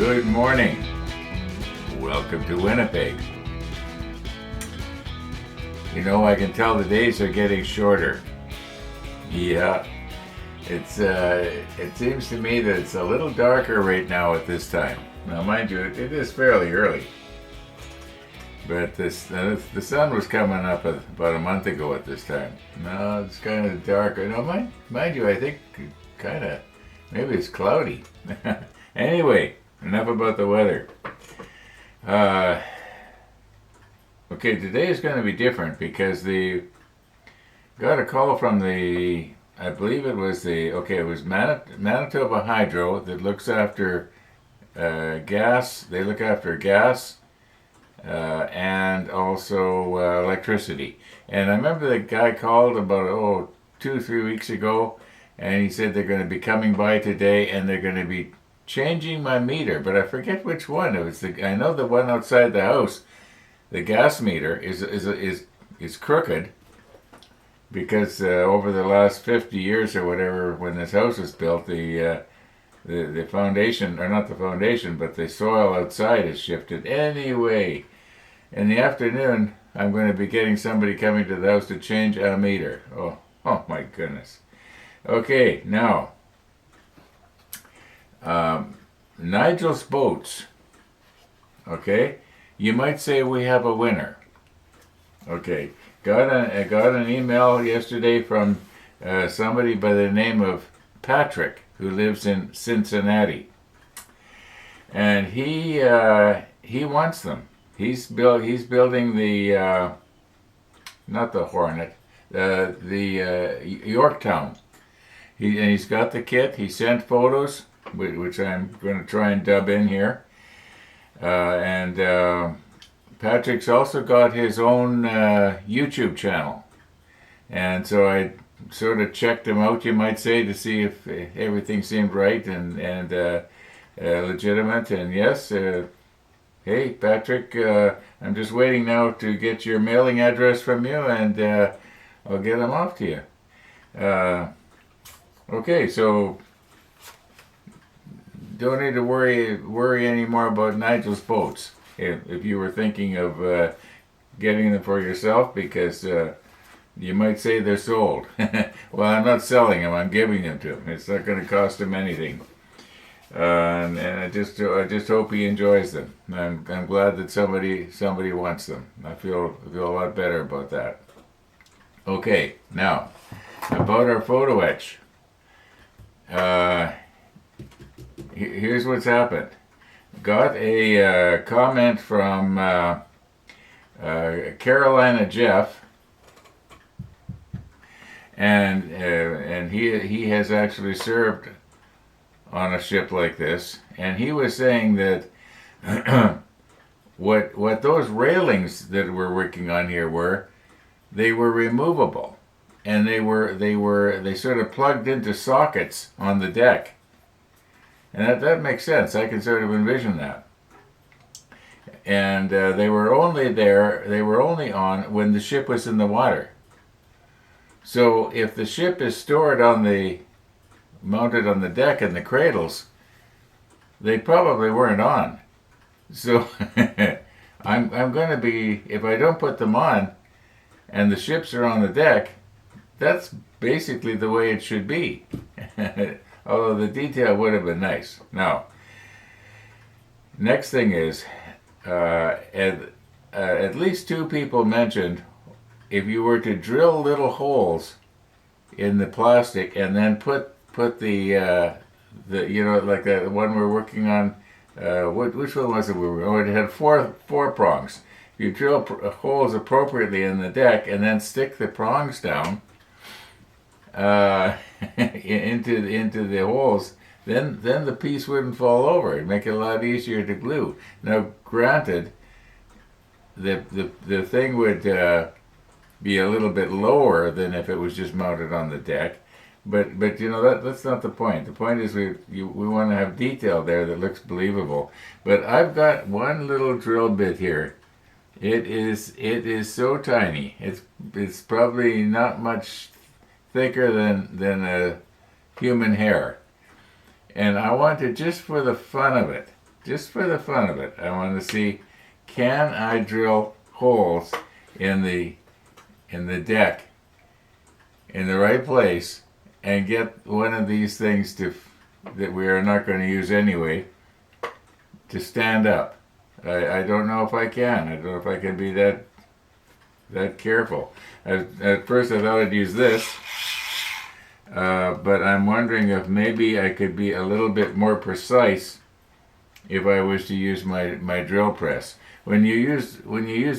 Good morning. Welcome to Winnipeg. You know, I can tell the days are getting shorter. Yeah, it seems to me that it's a little darker right now at this time. Now, mind you, it is fairly early. But the sun was coming up about a month ago at this time. Now it's kind of darker. Now, mind you, I think kind of, maybe it's cloudy. Anyway, enough about the weather. Okay, today is going to be different because got a call from I believe it was Manitoba Hydro that looks after gas. They look after gas and also electricity. And I remember the guy called about 2-3 weeks ago, and he said they're going to be coming by today and they're going to be changing my meter, but I forget which one. I know the one outside the house. The gas meter is crooked because over the last 50 years or whatever, when this house was built, the foundation, or not the foundation, but the soil outside has shifted. Anyway, in the afternoon, I'm going to be getting somebody coming to the house to change a meter. Oh my goodness. Okay, now, Nigel's Boats. Okay, you might say we have a winner. Okay, got an email yesterday from somebody by the name of Patrick, who lives in Cincinnati, and he wants them. He's building the not the Hornet, the Yorktown. He's got the kit. He sent photos, which I'm going to try and dub in here. And Patrick's also got his own YouTube channel. And so I sort of checked him out, you might say, to see if everything seemed right and legitimate. And yes, hey, Patrick, I'm just waiting now to get your mailing address from you, and I'll get them off to you. Okay, so don't need to worry anymore about Nigel's Boats if you were thinking of getting them for yourself, because you might say they're sold. Well, I'm not selling them, I'm giving them to him. It's not going to cost him anything. And I just hope he enjoys them. I'm glad that somebody wants them. I feel a lot better about that. Okay, now about our photo etch. Here's what's happened. Got a comment from Carolina Jeff, and he has actually served on a ship like this, and he was saying that what those railings that we're working on here they were removable, and they sort of plugged into sockets on the deck. And that makes sense. I can sort of envision that. And they were only on when the ship was in the water. So if the ship is stored mounted on the deck in the cradles, they probably weren't on. So I'm going to be, if I don't put them on and the ships are on the deck, that's basically the way it should be. Although the detail would have been nice. Now, next thing is, at least two people mentioned if you were to drill little holes in the plastic and then put the like the one we're working on, which one was it we were? Oh, it had four prongs. You drill holes appropriately in the deck and then stick the prongs down into the holes, then the piece wouldn't fall over. It'd make it a lot easier to glue. Now, granted, the thing would be a little bit lower than if it was just mounted on the deck, but you know that's not the point. The point is we want to have detail there that looks believable. But I've got one little drill bit here. It is so tiny. It's probably not much thicker than a human hair, and I wanted, just for the fun of it, just for the fun of it, I want to see, can I drill holes in the deck in the right place and get one of these things that we are not going to use anyway to stand up. I don't know if I can. I don't know if I can be that careful. At first I thought I'd use this, but I'm wondering if maybe I could be a little bit more precise if I was to use my drill press. When you use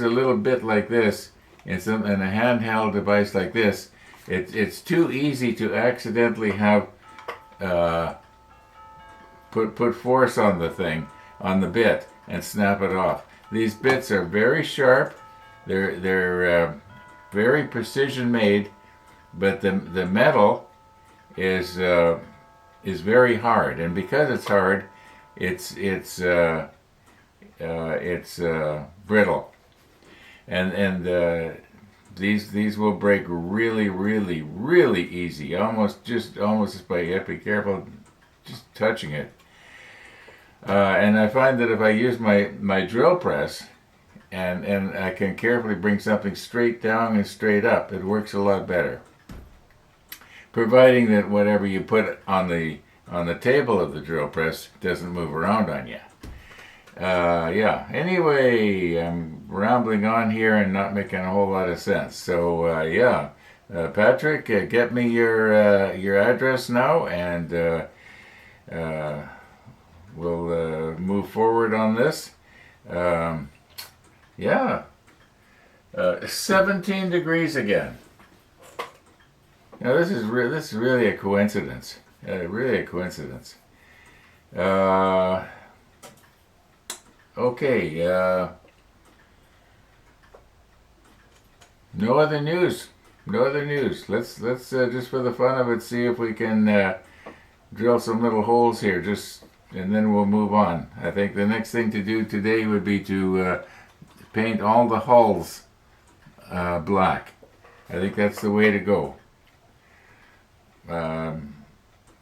a little bit like this in a handheld device like this, it's too easy to accidentally have put force on the thing, on the bit, and snap it off. These bits are very sharp. They're very precision made, but the metal is very hard, and because it's hard, it's brittle, and these will break really easy. Almost by, you have to be careful just touching it. And I find that if I use my drill press and I can carefully bring something straight down and straight up, it works a lot better. Providing that whatever you put on the table of the drill press doesn't move around on you. Yeah, anyway, I'm rambling on here and not making a whole lot of sense. So, yeah, Patrick, get me your address now, and we'll move forward on this. Yeah, 17 degrees again. Now this is really a coincidence. Really a coincidence. Okay. No other news. No other news. Let's just for the fun of it, see if we can drill some little holes here. And then we'll move on. I think the next thing to do today would be to paint all the hulls black. I think that's the way to go.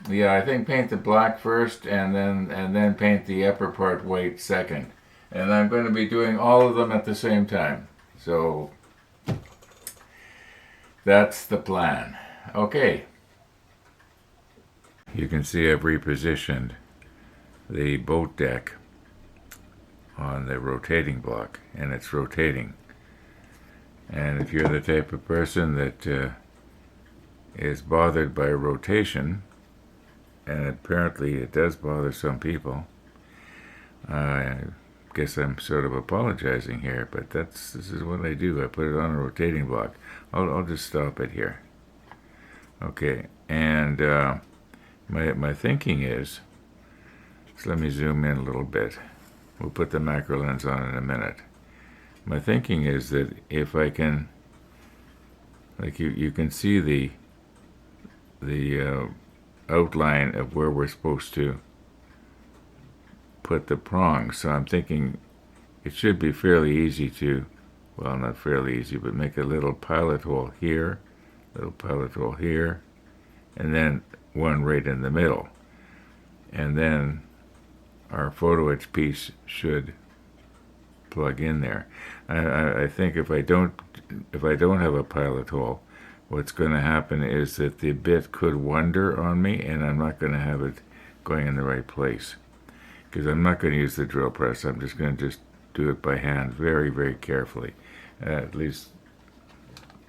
Yeah, I think paint the black first, and then paint the upper part white second. And I'm going to be doing all of them at the same time. So that's the plan. Okay. You can see I've repositioned the boat deck on the rotating block, and it's rotating. And if you're the type of person that is bothered by rotation, and apparently it does bother some people, I guess I'm sort of apologizing here, but this is what I do. I put it on a rotating block. I'll just stop it here. Okay, and my thinking is, so let me zoom in a little bit. We'll put the macro lens on in a minute. My thinking is that if I can, like you can see the outline of where we're supposed to put the prongs. So I'm thinking it should be fairly easy to, well, not fairly easy, but make a little pilot hole here, and then one right in the middle. And then our photo etch piece should plug in there. I think if I don't have a pilot hole, what's going to happen is that the bit could wander on me, and I'm not going to have it going in the right place. Because I'm not going to use the drill press. I'm just going to do it by hand, very carefully. At least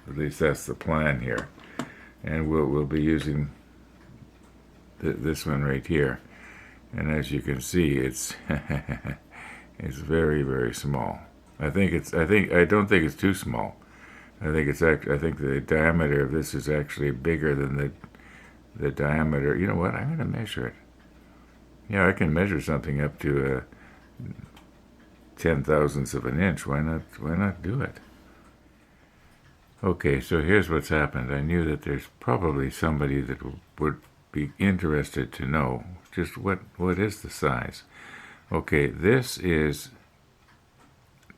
that's the plan here. And we'll be using this one right here. And as you can see, it's it's very small. I don't think it's too small. I think the diameter of this is actually bigger than the diameter. You know what? I'm going to measure it. Yeah, I can measure something up to 10,000ths of an inch. Why not do it? Okay, so here's what's happened. I knew that there's probably somebody that would be interested to know just what is the size. Okay, this is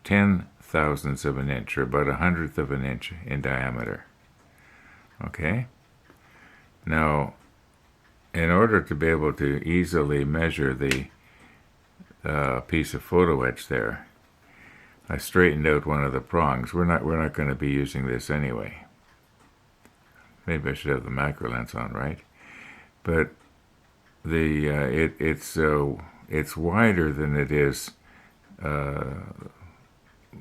10,000ths of an inch, or about 100th of an inch in diameter. Okay? Now, in order to be able to easily measure piece of photo etch there. I straightened out one of the prongs. We're not going to be using this anyway. Maybe I should have the macro lens on, right? But the it's wider than it is.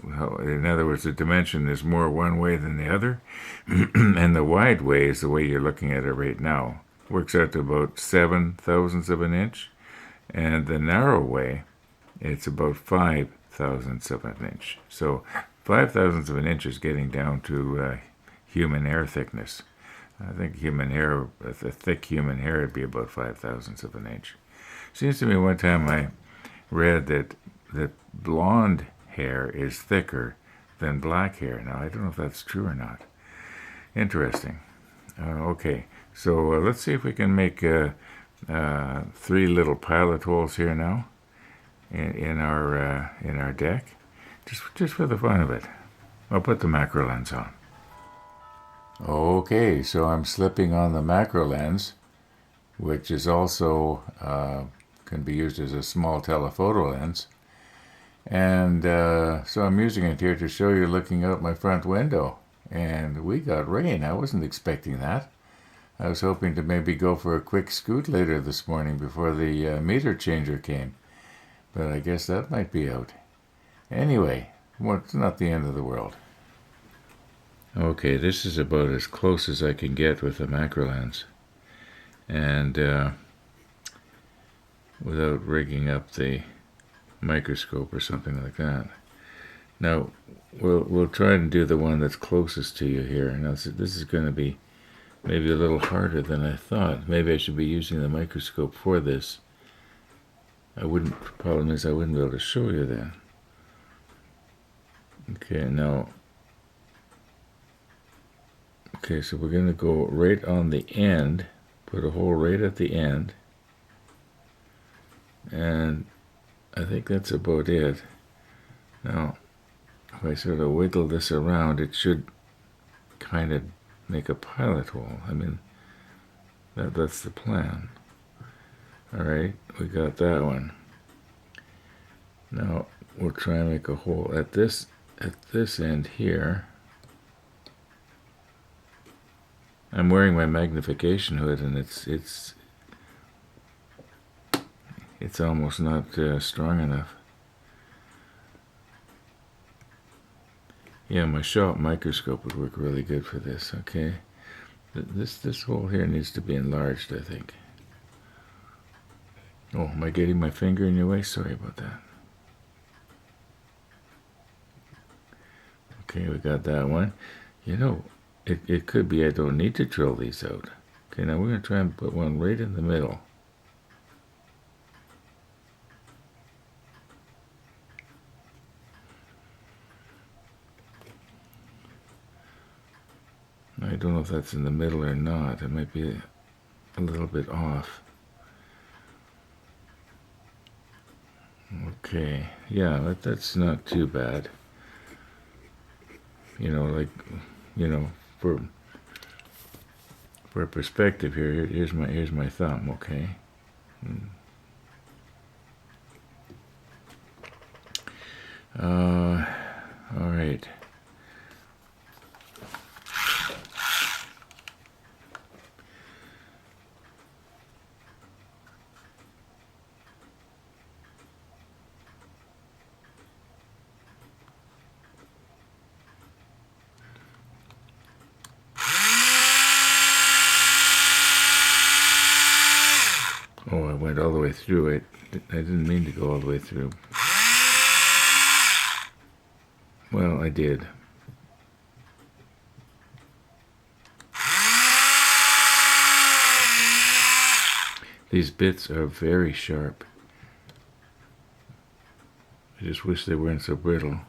In other words, the dimension is more one way than the other, and the wide way is the way you're looking at it right now. Works out to about 7/1000ths of an inch, and the narrow way, it's about 5/1000ths of an inch. So 5/1000ths of an inch is getting down to human hair thickness. I think human hair, a thick human hair, would be about 5/1000ths of an inch. Seems to me one time I read that blonde hair is thicker than black hair. Now, I don't know if that's true or not. Interesting. Okay, so let's see if we can make 3 little pilot holes here now in our deck, just for the fun of it. I'll put the macro lens on. Okay, so I'm slipping on the macro lens, which is also can be used as a small telephoto lens. And so I'm using it here to show you looking out my front window. And we got rain. I wasn't expecting that. I was hoping to maybe go for a quick scoot later this morning before the meter changer came. But I guess that might be out. Anyway, well, it's not the end of the world. Okay, this is about as close as I can get with the macro lens. And without rigging up the microscope or something like that. Now, we'll try and do the one that's closest to you here. Now, this is going to be maybe a little harder than I thought. Maybe I should be using the microscope for this. Problem is I wouldn't be able to show you then. Okay, now, so we're going to go right on the end, put a hole right at the end, and I think that's about it. Now, if I sort of wiggle this around, it should kind of make a pilot hole. I mean, that's the plan. All right, we got that one. Now, we'll try and make a hole at this end here. I'm wearing my magnification hood, and it's almost not strong enough. Yeah, my shop microscope would work really good for this. Okay, this hole here needs to be enlarged, I think. Oh, am I getting my finger in your way? Sorry about that. Okay, we got that one. You know, it could be I don't need to drill these out. Okay, now we're going to try and put one right in the middle. I don't know if that's in the middle or not. It might be a little bit off. Okay, yeah, that's not too bad. You know, like, you know, for perspective here, here's my thumb, okay? All right. Oh, I went all the way through it. I didn't mean to go all the way through. Well, I did. These bits are very sharp. I just wish they weren't so brittle.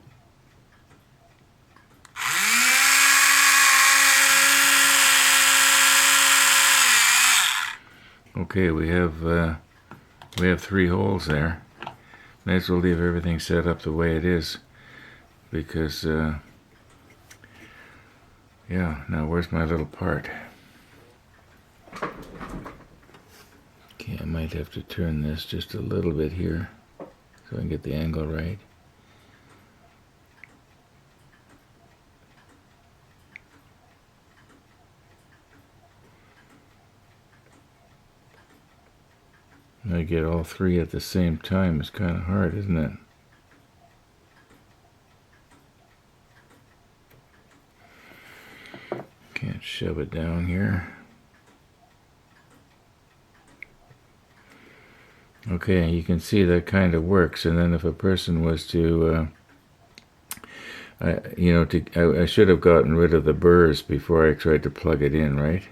Okay, we have 3 holes there. May as well leave everything set up the way it is, because yeah. Now where's my little part? Okay, I might have to turn this just a little bit here so I can get the angle right. I get all three at the same time. It's kind of hard, isn't it? Can't shove it down here. Okay, you can see that kind of works. And then if a person was to, I should have gotten rid of the burrs before I tried to plug it in, right?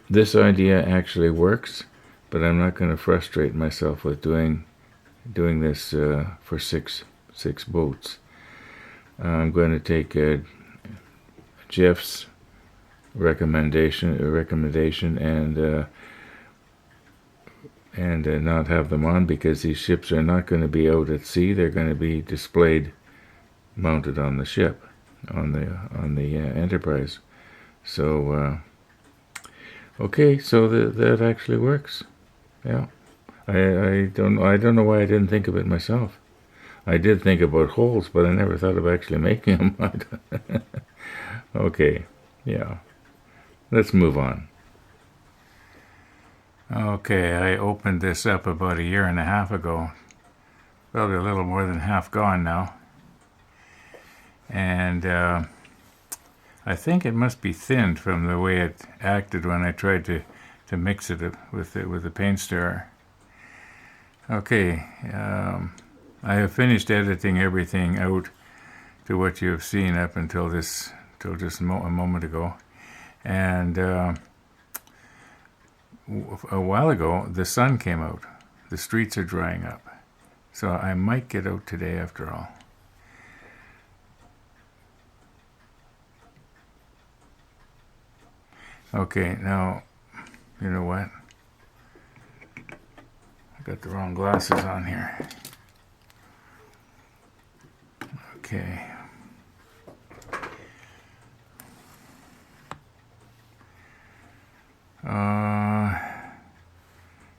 This idea actually works, but I'm not going to frustrate myself with doing this for six boats. I'm going to take Jeff's recommendation and not have them on, because these ships are not going to be out at sea. They're going to be displayed, mounted on the ship, on the Enterprise. So okay, so that actually works. Yeah, I don't know why I didn't think of it myself. I did think about holes, but I never thought of actually making them. Okay, yeah. Let's move on. Okay, I opened this up about 1.5 years ago. Probably a little more than half gone now. And I think it must be thinned from the way it acted when I tried to mix it with the paint stirrer. Okay, I have finished editing everything out to what you have seen up until just a moment ago. And a while ago, the sun came out. The streets are drying up. So I might get out today after all. Okay, now, you know what? I got the wrong glasses on here. Okay.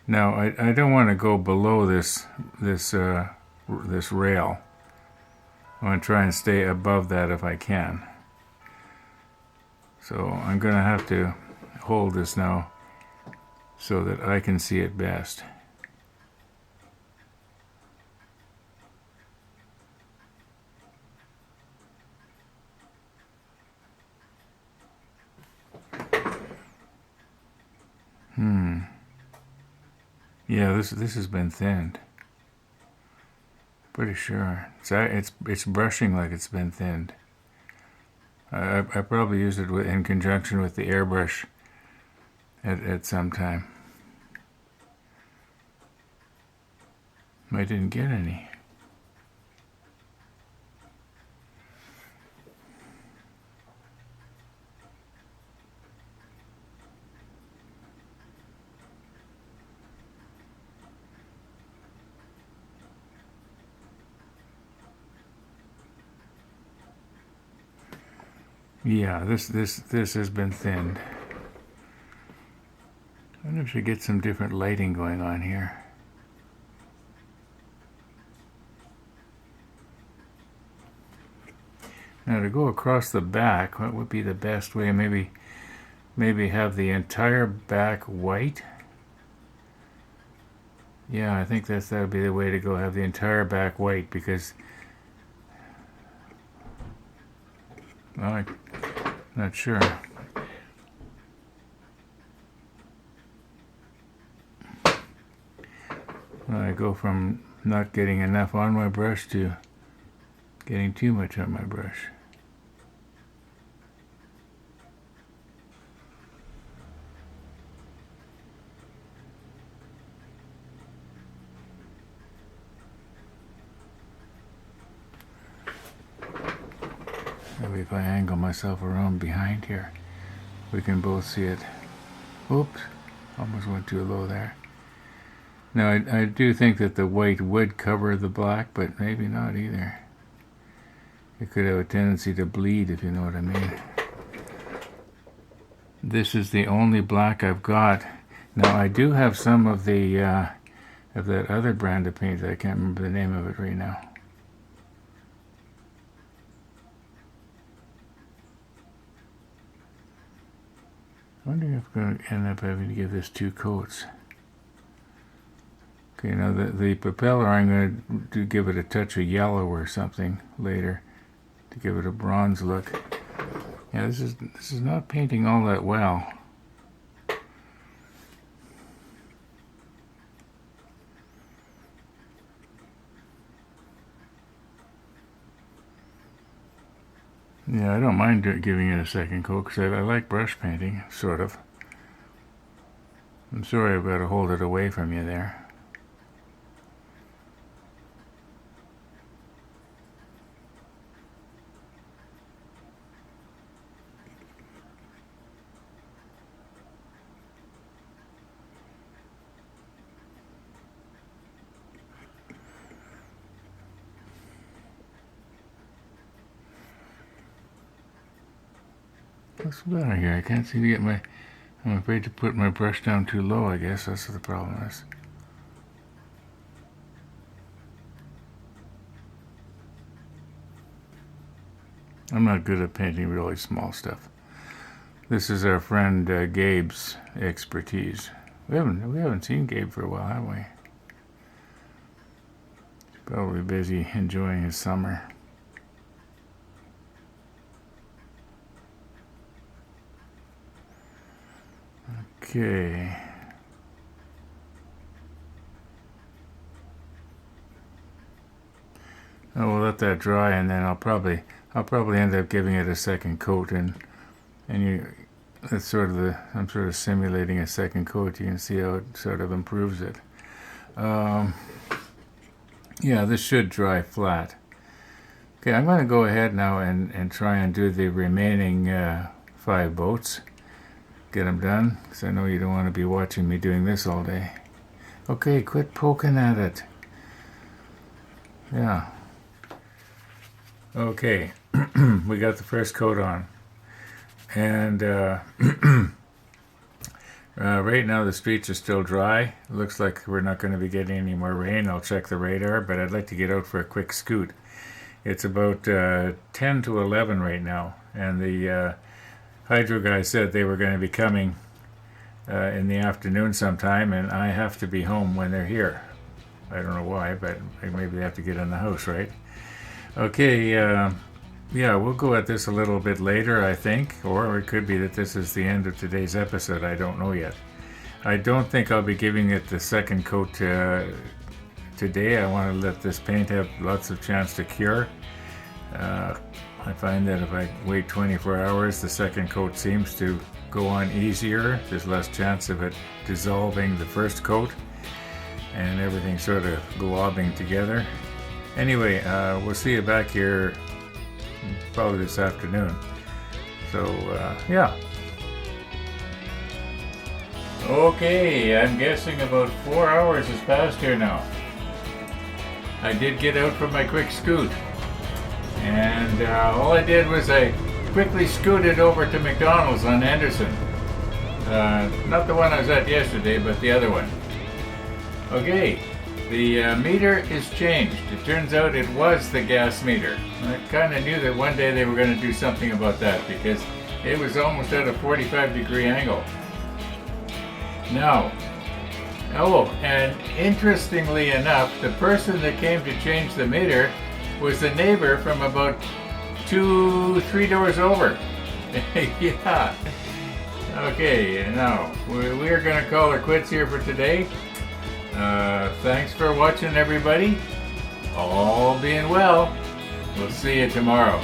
Now I don't want to go below this rail. I want to try and stay above that if I can. So I'm going to have to hold this now so that I can see it best. Yeah, this has been thinned. Pretty sure it's brushing like it's been thinned. I probably used it in conjunction with the airbrush at some time. I didn't get any. Yeah, this has been thinned. I wonder if we get some different lighting going on here. Now to go across the back, what would be the best way? Maybe have the entire back white. Yeah, I think that would be the way to go. Have the entire back white, because I'm not sure. I go from not getting enough on my brush to getting too much on my brush. Maybe if I angle myself around behind here, we can both see it. Oops, almost went too low there. Now I do think that the white would cover the black, but maybe not either. It could have a tendency to bleed, if you know what I mean. This is the only black I've got. Now I do have some of the of that other brand of paint. I can't remember the name of it right now. I'm wondering if I'm going to end up having to give this 2 coats. Okay, now the propeller, I'm going to give it a touch of yellow or something later to give it a bronze look. Yeah, this is not painting all that well. Yeah, I don't mind giving it a second coat because I like brush painting, sort of. I'm sorry I've got to hold it away from you there. What's the matter here? I can't seem to get my... I'm afraid to put my brush down too low, I guess. That's what the problem is. I'm not good at painting really small stuff. This is our friend Gabe's expertise. We haven't seen Gabe for a while, have we? He's probably busy enjoying his summer. Okay. Oh, we'll let that dry, and then I'll probably end up giving it a second coat, and that's sort of I'm sort of simulating a second coat. You can see how it sort of improves it. Yeah, this should dry flat. Okay, I'm going to go ahead now and try and do the remaining 5 boats. Get them done, because I know you don't want to be watching me doing this all day. Okay, quit poking at it. Yeah. Okay, we got the first coat on. And right now the streets are still dry. It looks like we're not going to be getting any more rain. I'll check the radar, but I'd like to get out for a quick scoot. It's about 10 to 11 right now, and the hydro guys said they were going to be coming in the afternoon sometime, and I have to be home when they're here. I don't know why, but maybe they have to get in the house, right? Okay, yeah, we'll go at this a little bit later, I think, or it could be that this is the end of today's episode. I don't know yet. I don't think I'll be giving it the second coat today. I want to let this paint have lots of chance to cure. I find that if I wait 24 hours, the second coat seems to go on easier. There's less chance of it dissolving the first coat and everything sort of globbing together. Anyway, we'll see you back here probably this afternoon. So, yeah. Okay, I'm guessing about 4 hours has passed here now. I did get out for my quick scoot. And all I did was I quickly scooted over to McDonald's on Anderson. Not the one I was at yesterday, but the other one. Okay, the meter is changed. It turns out it was the gas meter. I kind of knew that one day they were going to do something about that because it was almost at a 45-degree angle. Now, and interestingly enough, the person that came to change the meter was the neighbor from about 2-3 doors over. Yeah. Okay, now we are going to call it quits here for today. Thanks for watching, everybody. All being well. We'll see you tomorrow.